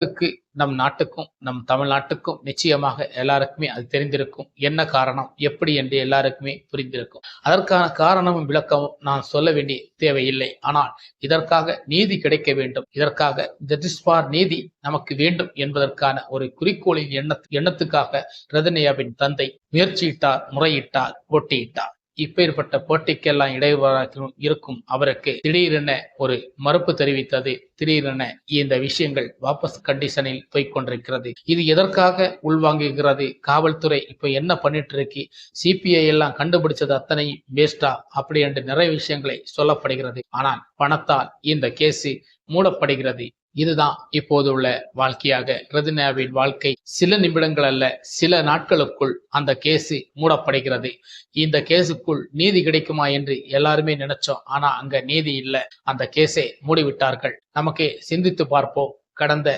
க்கு நம் நாட்டுக்கும், நம் தமிழ்நாட்டுக்கும் நிச்சயமாக எல்லாருக்குமே அது தெரிந்திருக்கும். என்ன காரணம்? எப்படி என்று எல்லாருக்குமே புரிந்திருக்கும். அதற்கான காரணமும், விளக்கமும் நான் சொல்ல வேண்டிய தேவையில்லை. ஆனால் இதற்காக நீதி கிடைக்க வேண்டும். இதற்காக ஜஸ்டிஸ் ஃபார் நீதி நமக்கு வேண்டும் என்பதற்கான ஒரு குறிக்கோளின் எண்ணத்துக்காக ரதன்யாவின் தந்தை முயற்சியிட்டார், முறையிட்டார், போட்டியிட்டார். இப்பேற்பட்ட போட்டிக்கெல்லாம் இடையூறாக இருக்கும் அவருக்கு திடீரென ஒரு மறுப்பு தெரிவித்தது. திடீரென இந்த விஷயங்கள் வாபஸ் கண்டிஷனில் போய்கொண்டிருக்கிறது. இது எதற்காக உள்வாங்குகிறது? காவல்துறை இப்ப என்ன பண்ணிட்டு இருக்கு? சிபிஐ எல்லாம் கண்டுபிடிச்சது அத்தனை வேஸ்டா? அப்படி என்று நிறைய விஷயங்களை சொல்லப்படுகிறது. ஆனால் பணத்தால் இந்த கேஸ் மூடப்படுகிறது. இதுதான் இப்போது உள்ள வாழ்க்கையாக ரதினாவின் வாழ்க்கை. சில நிமிடங்கள் அல்ல, சில நாட்களுக்குள் அந்த கேஸ் மூடப்படுகிறது. இந்த கேஸுக்குள் நீதி கிடைக்குமா என்று எல்லாருமே நினைச்சோம். ஆனா அங்க நீதி இல்லை. அந்த கேஸை மூடிவிட்டார்கள். நமக்கு சிந்தித்து பார்ப்போம். கடந்த